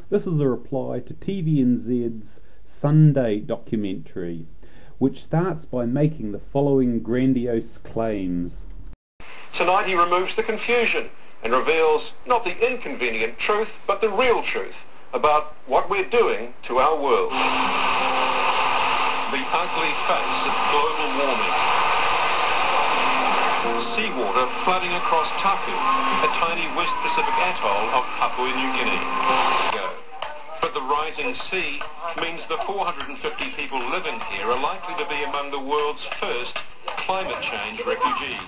This is a reply to TVNZ's Sunday documentary, which starts by making the following grandiose claims. Tonight he removes the confusion and reveals not the inconvenient truth, but the real truth about what we're doing to our world. The ugly face of global warming. Seawater flooding across Takuu, a tiny West Pacific atoll of Papua New Guinea. But the rising sea means the 450 people living here are likely to be among the world's first climate change refugees.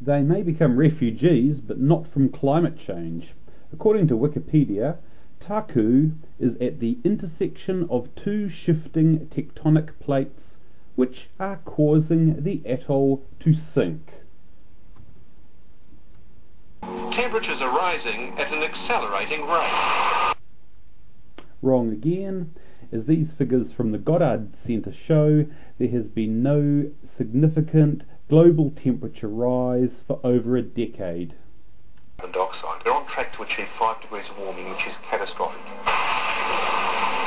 They may become refugees, but not from climate change. According to Wikipedia, Takuu is at the intersection of two shifting tectonic plates which are causing the atoll to sink. Temperatures are rising at an accelerating rate. Wrong again. As these figures from the Goddard Centre show, there has been no significant global temperature rise for over a decade. Carbon dioxide. They're on track to achieve 5 degrees of warming, which is catastrophic.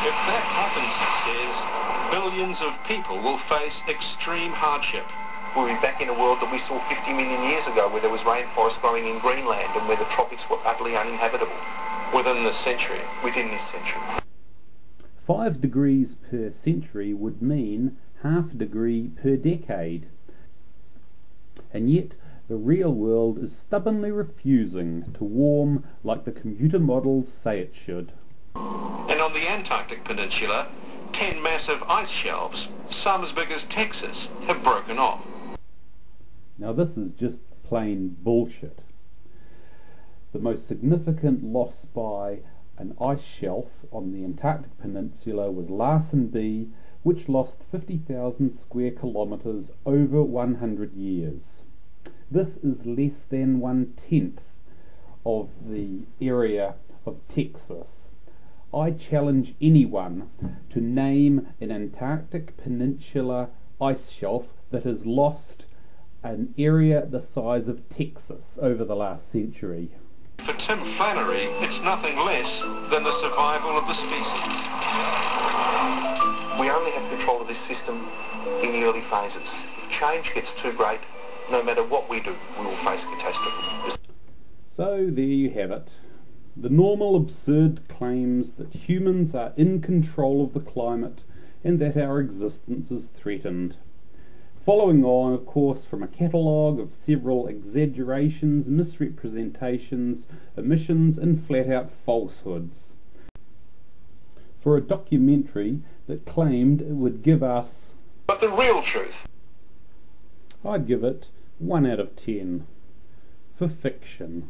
If that happens, he says, billions of people will face extreme hardship. We'll be back in a world that we saw 50 million years ago, where there was rainforest growing in Greenland and where the tropics were utterly uninhabitable within this century. 5 degrees per century would mean half a degree per decade. And yet the real world is stubbornly refusing to warm like the computer models say it should. And on the Antarctic Peninsula, 10 massive ice shelves, some as big as Texas, have broken off. Now this is just plain bullshit. The most significant loss by an ice shelf on the Antarctic Peninsula was Larsen B, which lost 50,000 square kilometres over 100 years. This is less than 1/10 of the area of Texas. I challenge anyone to name an Antarctic Peninsula ice shelf that has lost an area the size of Texas over the last century. For Tim Flannery, it's nothing less than the survival of the species. We only have control of this system in the early phases. If change gets too great, no matter what we do, we will face catastrophe. So there you have it. The normal absurd claims that humans are in control of the climate and that our existence is threatened. Following on, of course, from a catalogue of several exaggerations, misrepresentations, omissions and flat-out falsehoods. For a documentary that claimed it would give us... But the real truth? I'd give it 1 out of 10 for fiction.